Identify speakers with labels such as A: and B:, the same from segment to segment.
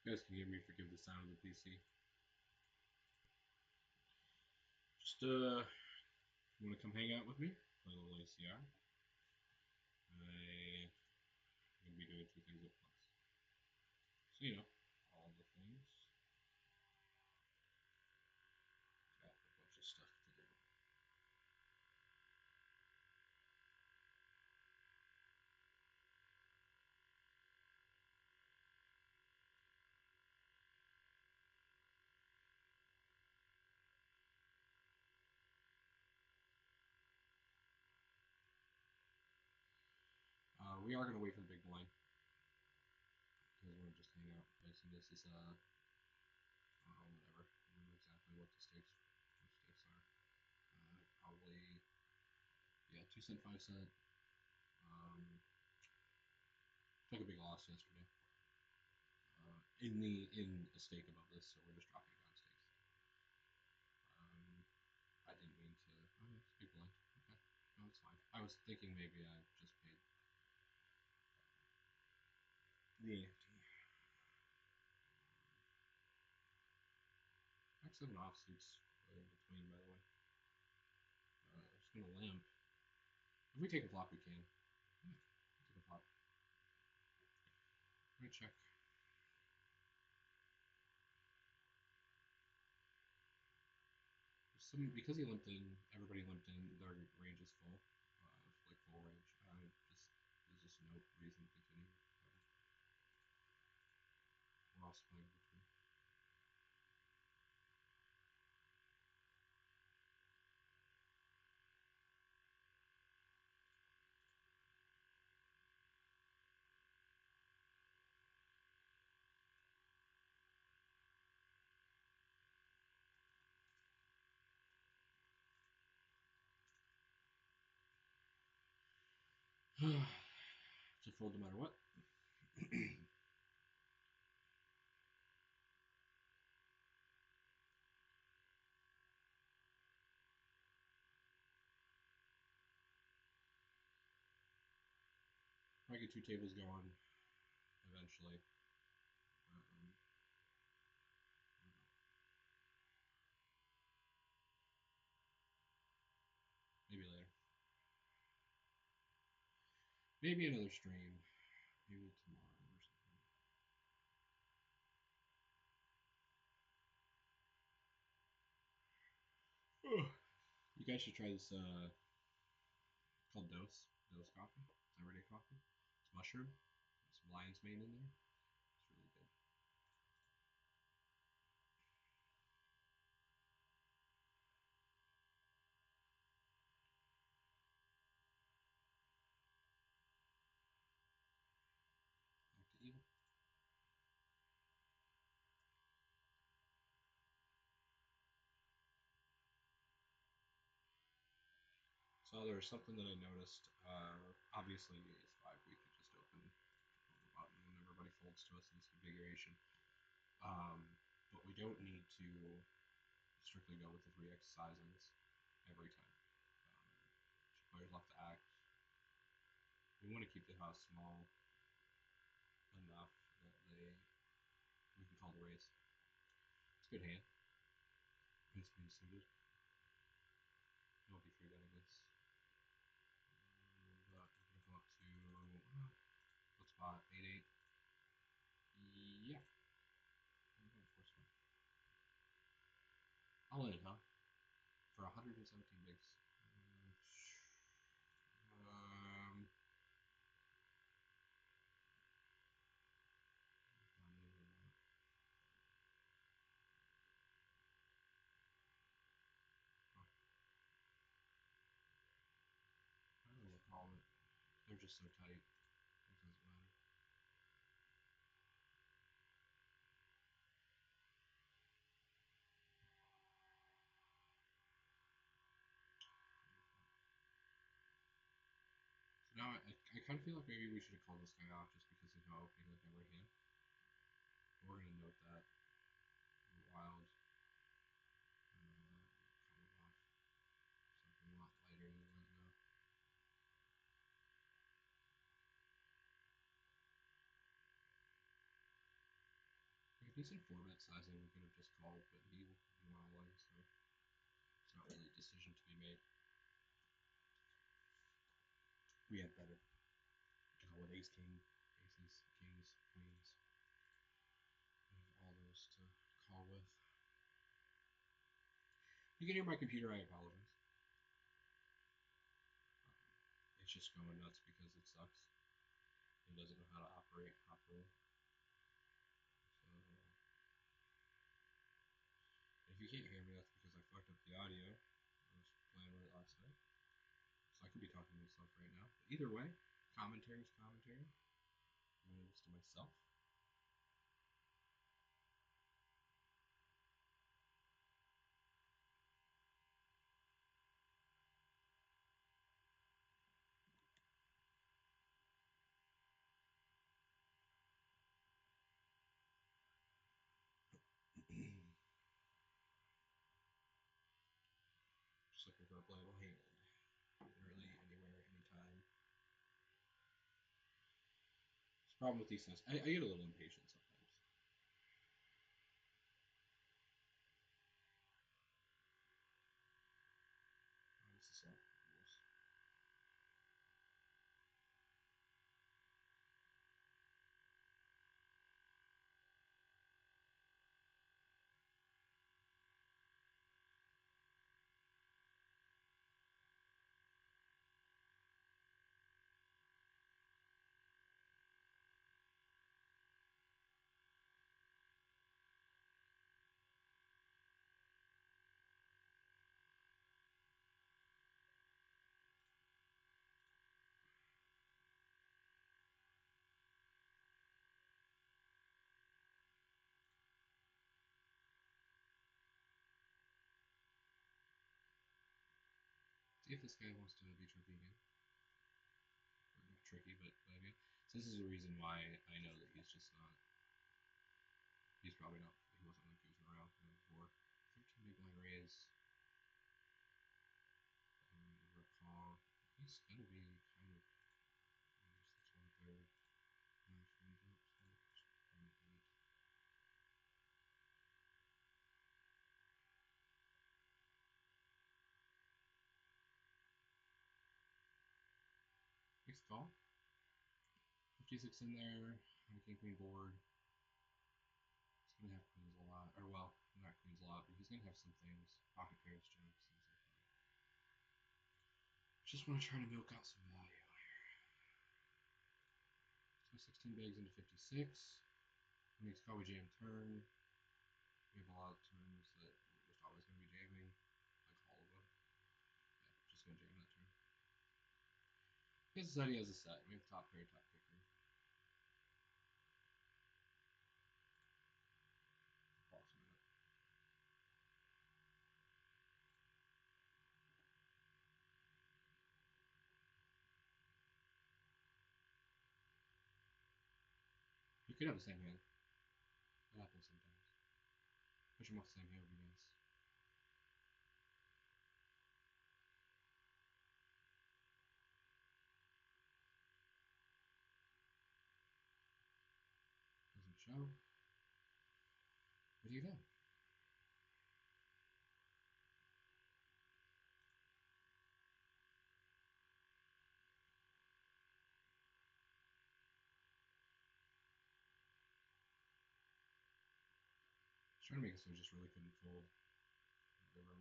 A: You guys can hear me, forgive the sound of the PC. Just you want to come hang out with me? Play a little ACR. I'm gonna be doing two things at once. So all the things. Got a bunch of stuff to do. We are gonna wait for the big blind because we're just hang out. So this is whatever. I don't know exactly what the stakes are. Probably 2 cent, 5 cent. Took a big loss yesterday. In a stake above this, so we're just dropping down stakes. I didn't mean to. Oh, it's big blind. Okay, no, it's fine. I was thinking maybe I just paid the AFT. X7 offsuits in between, by the way. I'm just gonna lamp. If we take a flop, we can. Yeah, take a flop. I'm gonna check. Because he limped in, everybody limped in. Their range is full, like full range. There's just no reason to continue. We're also playing between. To fold no matter what. I get 2 tables going eventually. Um, maybe later. Maybe another stream. Maybe tomorrow or something. You guys should try this. It's called Dose coffee. It's everyday coffee. It's mushroom. There's some lion's mane in there. It's really good. Back to evil. So there's something that I noticed. Obviously, it's 5. We could just open the button when everybody folds to us in this configuration. But we don't need to strictly go with the 3x sizings every time. Players left to act. We want to keep the house small enough that we can call the raise. It's a good hand. Ace queen suited. Don't be forgetting this. But we're gonna go up to what spot? 8-8. Yeah. I'm going for one. All in, huh? For 117 bigs. Um, I don't know what to call it. They're just so tight. It doesn't matter. So now I kind of feel like maybe we should have called this guy off just because he's not opening like every hand. We're gonna note that. Wild. Coming off something a lot lighter than that now. He said 4-bet sizing. We could have just called, but he went all in, so it's not really a decision to be made. We had better to call with ace king, aces, kings, queens. We have all those to call with. You can hear my computer. I apologize. It's just going nuts because it sucks. It doesn't know how to operate properly. So if you can't hear me, that's because I fucked up the audio. I was playing with it last night. So I could be talking to myself right now. But either way, commentary is commentary. I'm doing this to myself. Just looking for a playable hand. Literally anywhere, anytime. It's the problem with these things. I get a little impatient sometimes. This is all rules. See if this guy wants to be tricky again. Or not tricky, but again. So this is the reason why I know that he's just not. He's probably not. He wasn't like goofing around before. 13 big blind raise. Recall. He's gonna be kind of. That's 1/3. 9 frames up. So 1/8. Next call. 56 in there. On king queen board. He's gonna have queens a lot, or well, not queens a lot, but he's gonna have some things. Pocket pairs, jumps, things like that. Just want to try to milk out some value here. So 16 bigs into 56. Makes call we jam turn. We have a lot of turns that we're just always gonna be jamming, like all of them. Yeah, just gonna jam that turn. He has a set. He has a set. We have top pair, top kicker. Approximate. You could have the same hand. That happens sometimes. Push him off the same hand would be nice. Doesn't show. What do you know? He's trying to make it so we just really couldn't fold.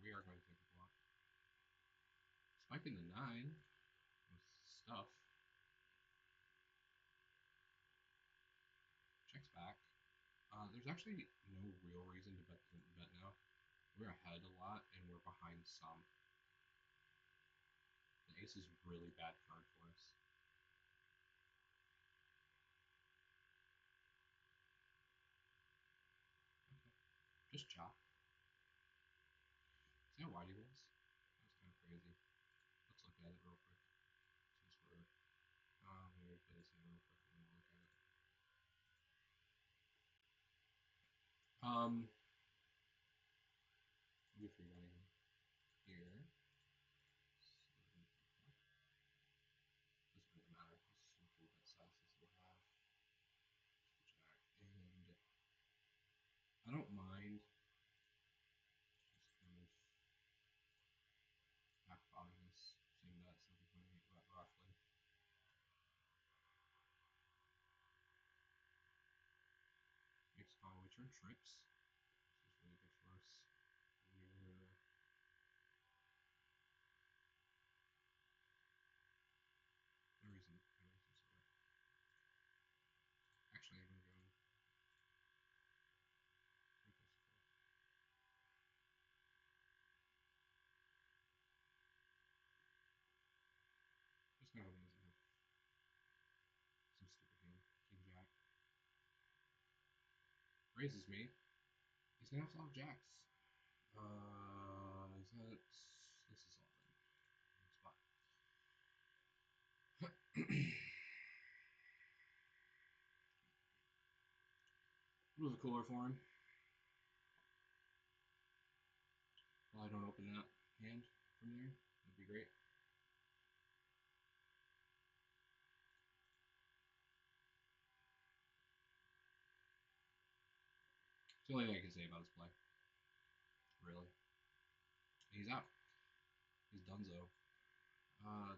A: We are going to take a block. Spiking the 9 with stuff. Checks back. There's actually no real reason to bet now. We're ahead a lot and we're behind some. The ace is a really bad card for us. Okay. Just chop. See how wide he was? That was kind of crazy. Let's look at it real quick. Since we're maybe play this hand real quick and then we'll look at it. You're free running here. Doesn't really matter. This is some full bet sizes we have. Jack and turn trips. This is really good for us. We're no reason. Actually, I'm gonna go. Just kind of hoping doesn't have some stupid hand. King Jack raises me. He's gonna have to have jacks. Is that this is all in spot. What was a cooler for him? Well, I don't open that hand from there. That'd be great. It's the only thing I can say about his play. Really. He's out. He's donezo.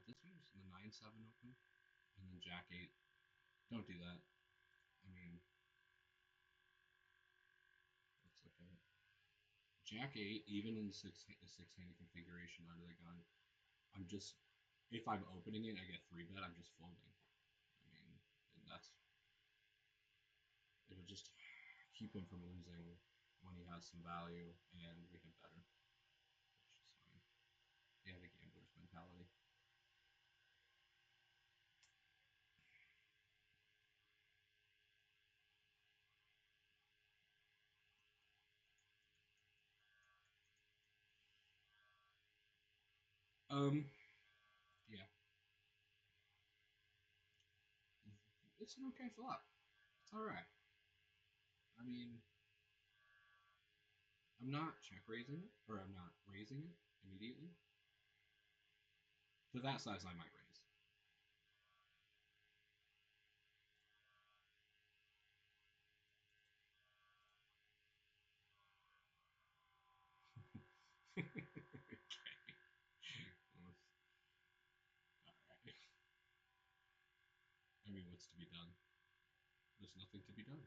A: This one's the 9-7 open. And then Jack 8. Don't do that. I mean, let's look at it. Jack 8, even in the six-handed configuration under the gun, I'm just, if I'm opening it, I get 3-bet, I'm just folding. I mean, that's, it'll just keep him from losing when he has some value, and we can better. Which is fine. Yeah, the gambler's mentality. Yeah. It's an okay flop. It's alright. I mean, I'm not check raising it, or I'm not raising it immediately. To that size, I might raise. Okay. Alright. I mean, what's to be done? There's nothing to be done.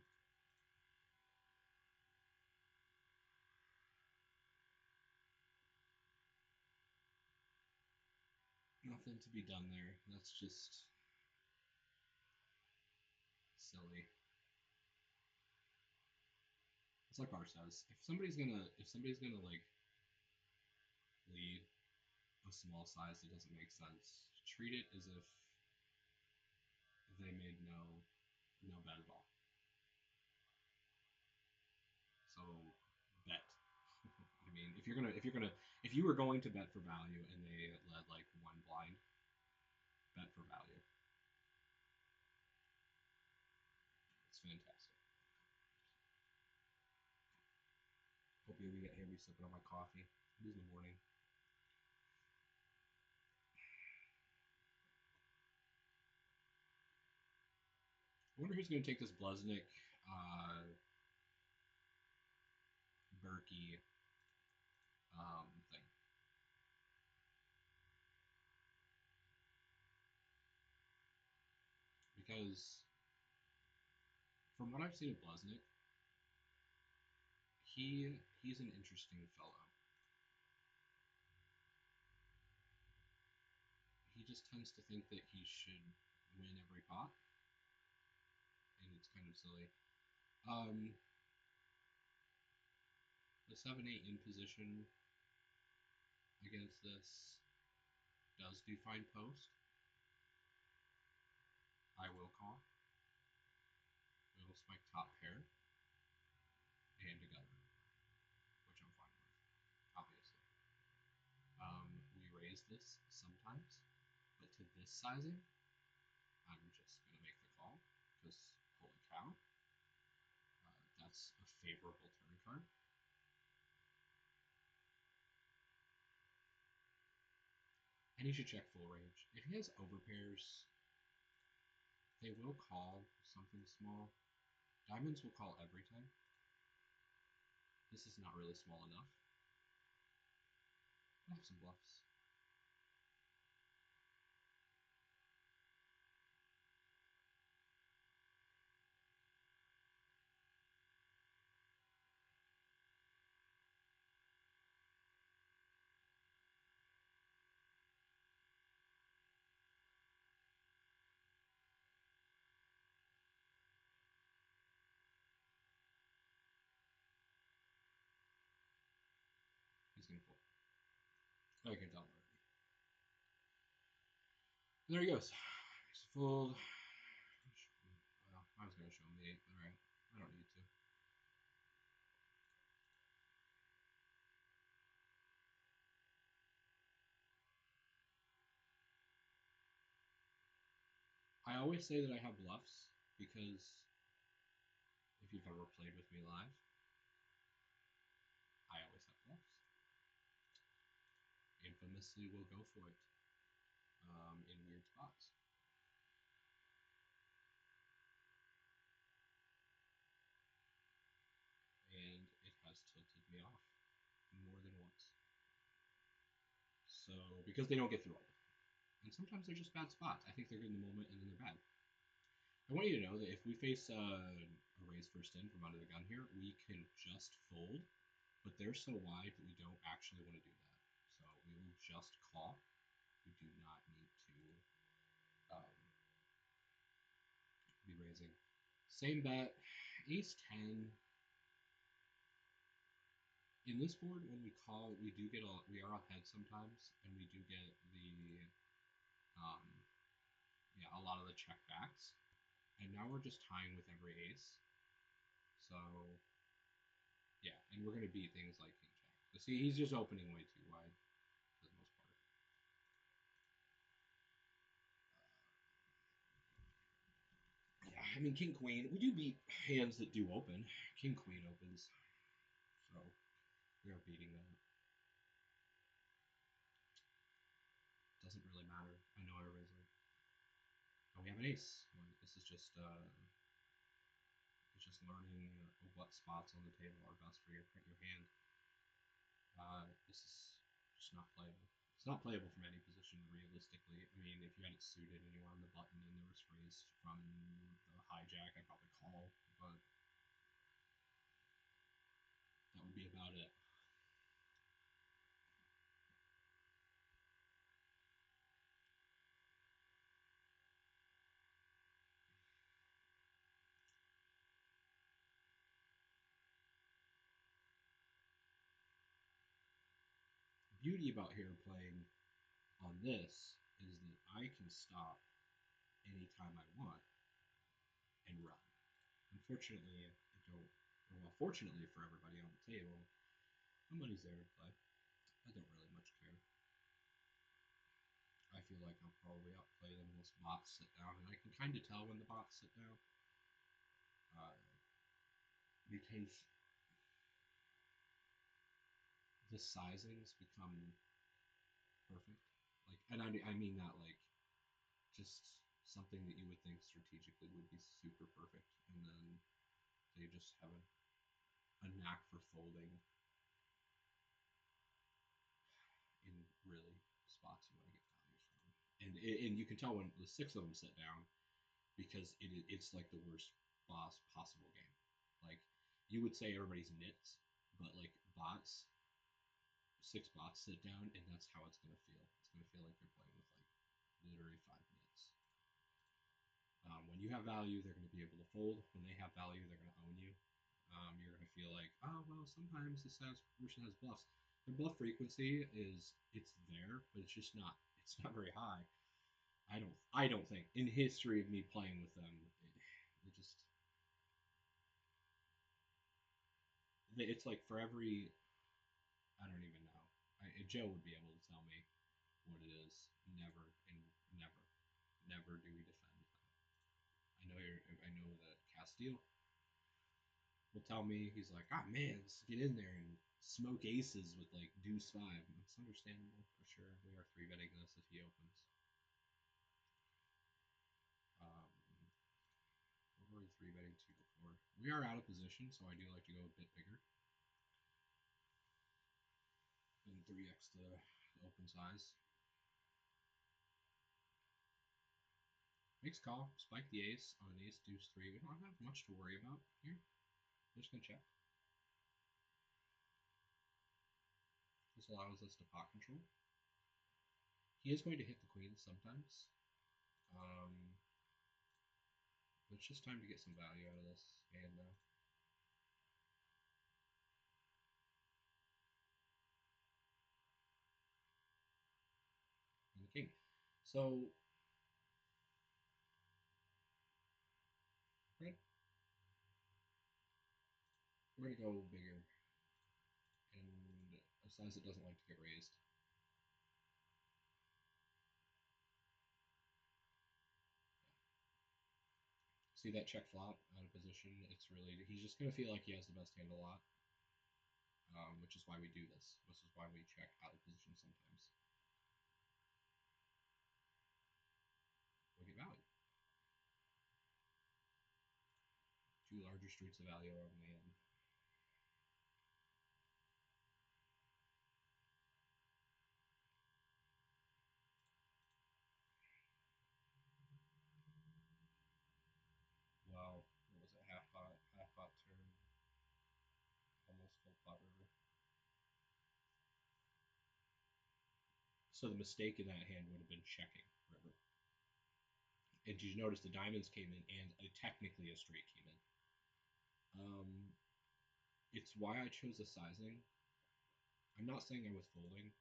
A: Nothing to be done there. That's just silly. It's like R says. If somebody's gonna like lead a small size that doesn't make sense, treat it as if they made no bet at all. So bet. I mean, if you were going to bet for value and they led like one blind, bet for value. It's fantastic. Hope you get hear me sipping on my coffee. It is in the morning. I wonder who's going to take this Blesnik, Berkey thing. Because from what I've seen of Blesnik, he's an interesting fellow. He just tends to think that he should win every pot, and it's kind of silly. Um, the 7-8 in position against this does do fine post. I will call. We will spike top pair and together, which I'm fine with, obviously. We raise this sometimes, but to this sizing, I'm just going to make the call because holy cow, that's a favorable turn card. And he should check full range. If he has overpairs, they will call something small. Diamonds will call every time. This is not really small enough. I have some bluffs. I can tell already. And there he goes. He's fold. Well, I was going to show him the 8, but alright. I don't need to. I always say that I have bluffs because if you've ever played with me live, I always have bluffs. Infamously will go for it in weird spots. And it has tilted me off more than once. So, because they don't get through all of them. And sometimes they're just bad spots. I think they're good in the moment and then they're bad. I want you to know that if we face a raise first in from under the gun here, we can just fold, but they're so wide that we don't actually want to do that. So we will just call. We do not need to be raising. Same bet, ace 10. In this board, when we call, we do get we are up head sometimes, and we do get the a lot of the check backs. And now we're just tying with every ace. So yeah, and we're gonna beat things like king jack. But see, he's just opening way too wide for the most part. Yeah, I mean king queen. We do beat hands that do open. King queen opens, so we are beating them. Doesn't really matter. I know everybody's like, oh, we have an ace. This is just it's just learning what spots on the table are best for your hand. This is just not playable. It's not playable from any position realistically. I mean, if you had it suited and you were on the button and there was raised from the hijack, I'd probably call, but that would be about it. Beauty about here playing on this is that I can stop anytime I want and run. Unfortunately, I don't. Well, fortunately for everybody on the table, the money's there to play. I don't really much care. I feel like I'll probably outplay them once bots sit down, and I can kind of tell when the bots sit down. Because the sizings become perfect. Like, and I mean that like just something that you would think strategically would be super perfect, and then they just have a knack for folding in really spots you want to get values from. And you can tell when the 6 of them sit down because it's like the worst boss possible game. Like you would say everybody's nits, but like bots, 6 bots sit down, and that's how it's gonna feel. It's gonna feel like you're playing with like literally 5 nits. When you have value, they're going to be able to fold. When they have value, they're going to own you. You're going to feel like, oh well, sometimes this person has bluffs. Their bluff frequency it's there, but it's just not. It's not very high. I don't think in history of me playing with them, it just it's like for every I don't even know. Joe would be able to tell me what it is. Never and never, never do we defend I know that Castile will tell me, he's like, ah man, let's get in there and smoke aces with like deuce 5. It's understandable for sure. We are 3-betting this if he opens. What were we 3-betting 2 before? We are out of position, so I do like to go a bit bigger than 3x the open size. Makes call, spike the ace on an ace deuce 3. We don't have much to worry about here. I'm just gonna check. This allows us to pot control. He is going to hit the queen sometimes. But it's just time to get some value out of this hand now. So, right, we're gonna go bigger and a size that doesn't like to get raised. See that check flop out of position? It's really he's just gonna feel like he has the best hand a lot, which is why we do this. This is why we check out of position sometimes. Look at value. Two larger streets of value on the end. Wow, what was it? Half pot turn, almost full pot river. So the mistake in that hand would have been checking river. And did you notice the diamonds came in and technically a straight came in? It's why I chose a sizing. I'm not saying I was folding,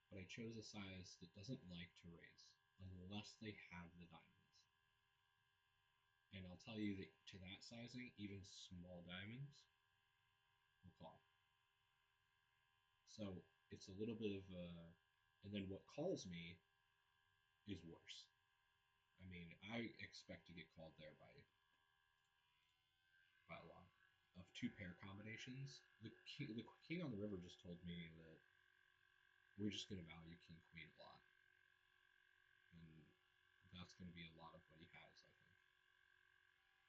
A: but I chose a size that doesn't like to raise unless they have the diamonds. And I'll tell you that to that sizing, even small diamonds will call. So it's a little bit of a, and then what calls me is worse. I mean, I expect to get called there by a lot of two pair combinations. The king on the river just told me that we're just going to value king queen a lot, and that's going to be a lot of what he has, I think.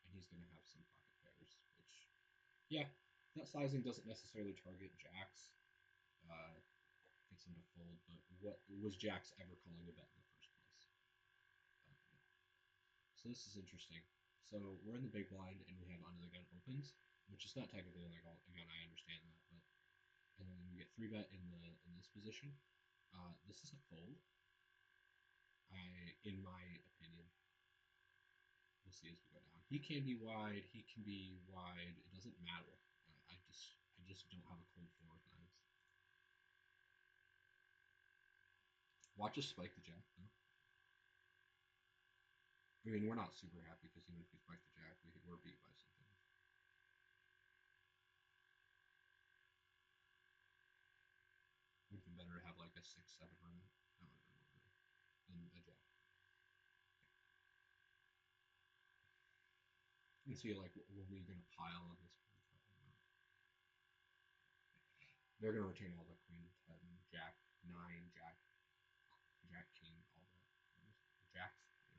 A: And he's going to have some pocket pairs, which, yeah, that sizing doesn't necessarily target jacks. Uh, gets him to fold, but what was jacks ever calling a bet in the first place? Uh, so this is interesting. So we're in the big blind, and we have under the gun opens, which is not technically under the gun. I understand that, but and then we get three bet in this position. This is a fold. In my opinion, we'll see as we go down. He can be wide. He can be wide. It doesn't matter. I just don't have a cold four with knives. Watch us spike the jack. Though. I mean, we're not super happy because even if we spike the jack, we're beat by something. Would have been better to have like a 6-7 run. That would have been better than a jack. You can see like what we're gonna pile on this board. They're gonna retain all the queen, 10, jack, 9, jack, king, all that. Jacks. Yeah.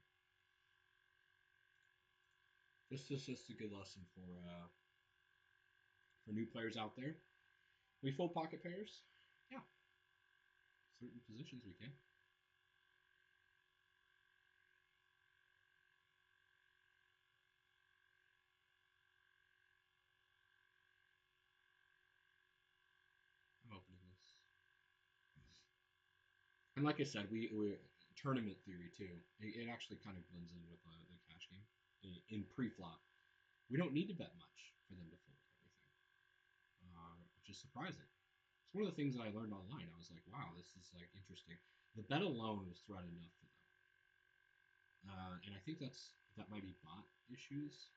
A: This is just a good lesson for new players out there. We fold pocket pairs. Yeah, certain positions we can. I'm opening this. And like I said, we tournament theory too. It actually kind of blends in with the cash game. In pre-flop, we don't need to bet much for them to fold everything, which is surprising. It's one of the things that I learned online. I was like, wow, this is like interesting. The bet alone was threat enough for them, and I think that might be bot issues.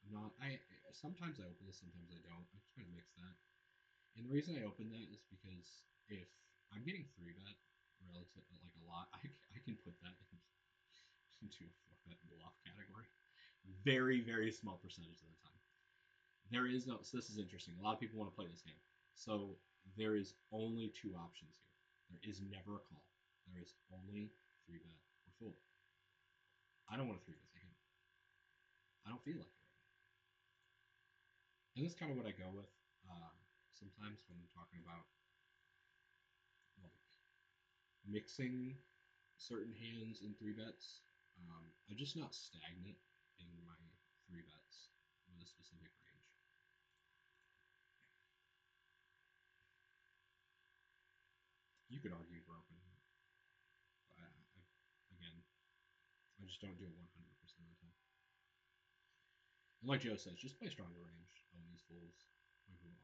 A: I'm not. I sometimes I open this, sometimes I don't. I try to mix that. And the reason I open that is because if I'm getting three bet relative like a lot, I can put that into a four bet bluff category. Very very small percentage of the time. There is no. So this is interesting. A lot of people want to play this game. So there is only two options here. There is never a call. There is only three bet or fold. I don't want to three bet again. I don't feel like it right now. And that's kind of what I go with. Sometimes when I'm talking about like mixing certain hands in three bets, I'm just not stagnant in my three bets with a specific range. You could argue for opening it, but again, I just don't do it 100% of the time. And like Joe says, just play stronger range on these fools. We move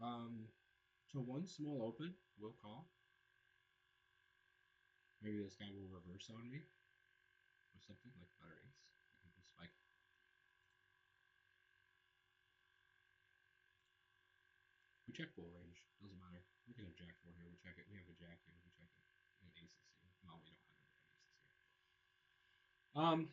A: on. So one small open, will call. Maybe this guy will reverse on me or something like better ace. I can spike. We check full range. Doesn't matter. We can have jack 4 here. We check it. We have a jack here. We check it. We have aces here. No, we don't have aces here. No.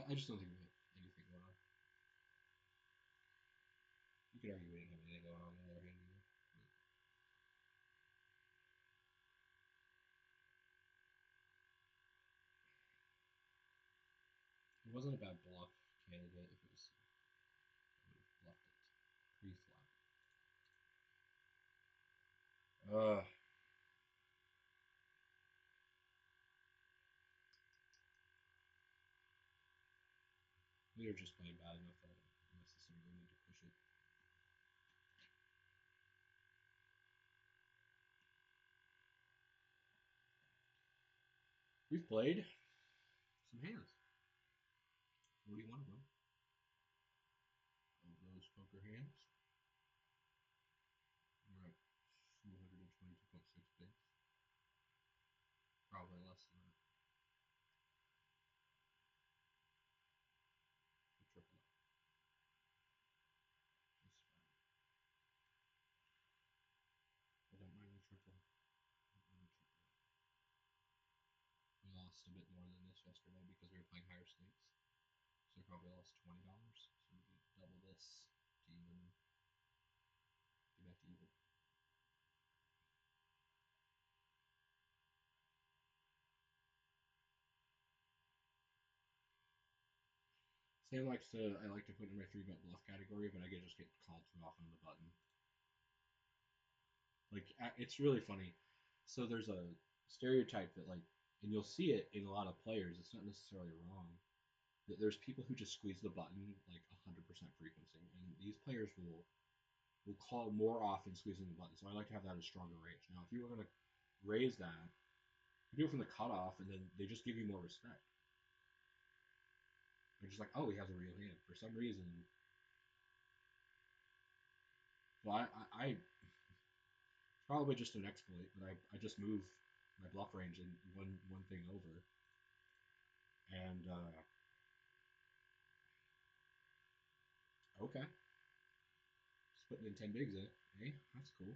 A: I just don't think we have anything going on. You could argue we didn't have anything going on in the other hand either. It wasn't a bad bluff candidate if it was. I would have bluffed it pre-flop. We were just playing bad enough that I don't necessarily need to push it. We've played some hands. 41 of them. Of those poker hands. We're at 222.6 bigs. Probably less than that. So triple it. That's fine. I don't mind the triple. We lost a bit more than this yesterday because we were playing higher stakes. So we probably lost $20. So we could double this to even get back to even. Sam likes to. I like to put in my 3-bet bluff category, but I just get called too often on the button. Like it's really funny. So there's a stereotype that and you'll see it in a lot of players. It's not necessarily wrong. That there's people who just squeeze the button like 100% frequency, and these players will call more often squeezing the button. So I like to have that as stronger range. Now, if you were gonna raise that, you do it from the cutoff, and then they just give you more respect. They're just like, oh, he has a real hand for some reason. Well, I probably just an exploit, but I just move my bluff range in one thing over, and okay, splitting in 10 bigs, eh? Hey, that's cool.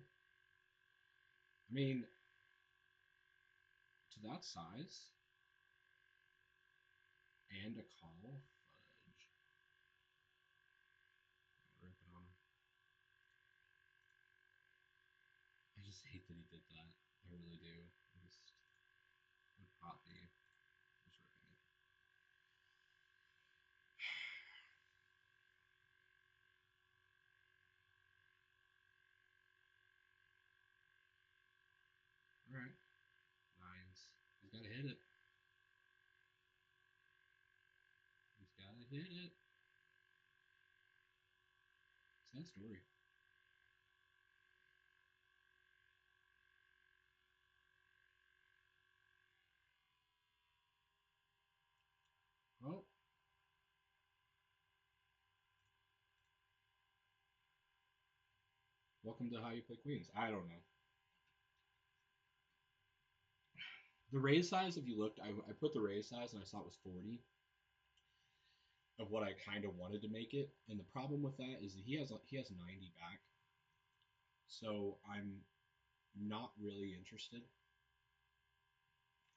A: I mean, to that size and a call, fudge. Rip it on him. I just hate that he did that. I really do. I just would not be just ripping it. All right, nines. He's got to hit it. He's got to hit it. Sad story. Well, welcome to how you play queens. I don't know. The raise size, if you looked, I put the raise size and I saw it was 40 of what I kind of wanted to make it. And the problem with that is that he has 90 back. So I'm not really interested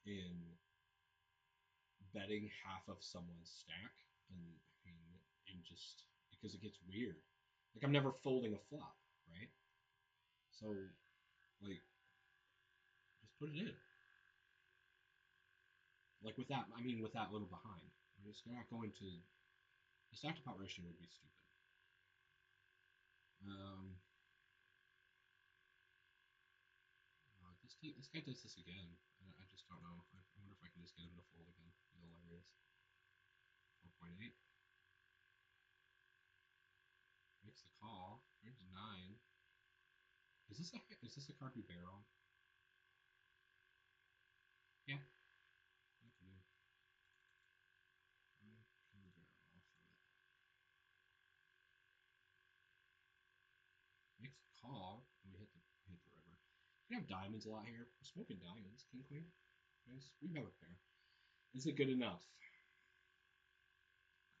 A: in betting half of someone's stack, and I mean, in just because it gets weird. Like I'm never folding a flop, right? So like, just put it in. Like with that, I mean, with that little behind, we're just not going to. The stack to pot ratio would be stupid. Um, this guy does this again. I just don't know. I wonder if I can just get him to fold again. Be hilarious. 4.8 makes the call. Here's 9. Is this a card we bear on? Yeah, I can do. I can bear off of it. nice call, and we hit the river. We have diamonds a lot here. We're smoking diamonds, king queen. Nice. We have a pair. Is it good enough? I'm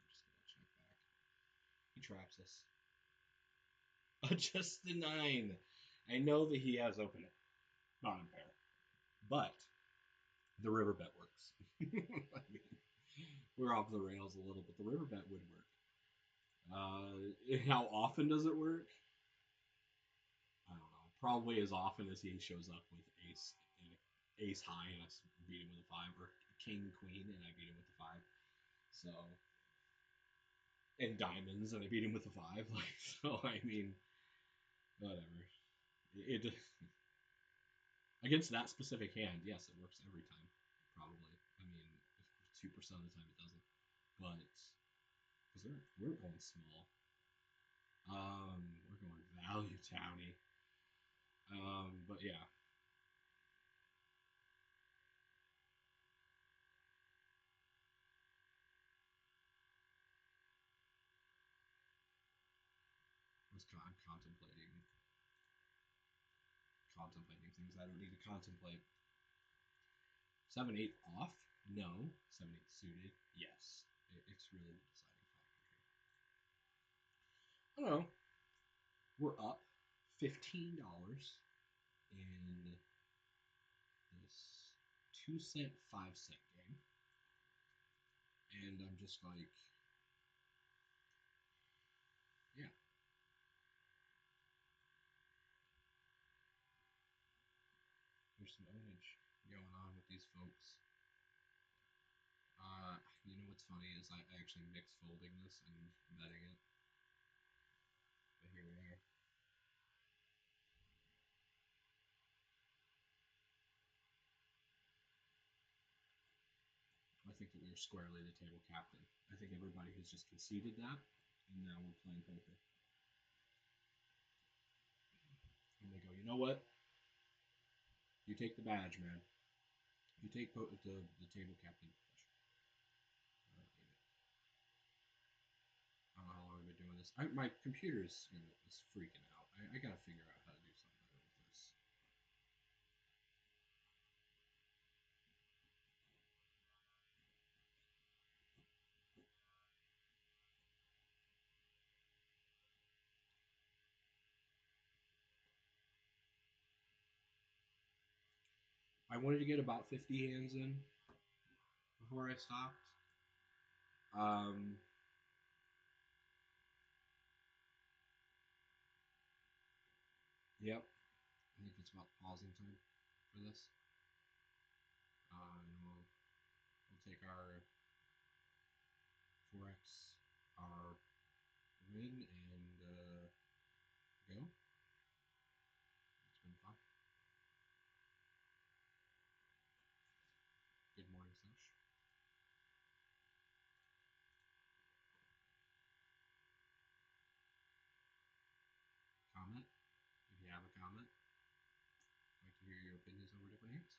A: just gonna check back. He traps us. Just the 9. I know that he has open it, not in pair, but the river bet works. I mean, we're off the rails a little, but the river bet would work. How often does it work? I don't know. Probably as often as he shows up with ace high and I beat him with a 5, or king queen and I beat him with a 5. So, and diamonds and I beat him with a 5. Like, so I mean, whatever. It against that specific hand, yes, it works every time. Probably. I mean, 2% of the time it doesn't, but because we're going small. We're going value towny. But yeah, I'm contemplating things I don't need to contemplate. 7-8 off? No. 7-8 suited? Yes. It's really the deciding factor here. I don't know. We're up $15 in this 2 cent, 5 cent game, and I'm just like, yeah. There's some ownage going on with these folks. You know what's funny is I actually mix folding this and betting it. But here we are. I think that we are squarely the table captain. I think everybody has just conceded that, and now we're playing poker. And they go, you know what? You take the badge, man. You take the table captain badge. I don't know how long I've been doing this. My computer is freaking out. I gotta figure out how to do something better with this. I wanted to get about 50 hands in before I stopped. Um, yep. I think it's about pausing time for this. And we'll take our forex, our win, and go. It's been fun. Good morning, Sesh. Comment if you have a comment. I'd like to hear your opinions over different hands.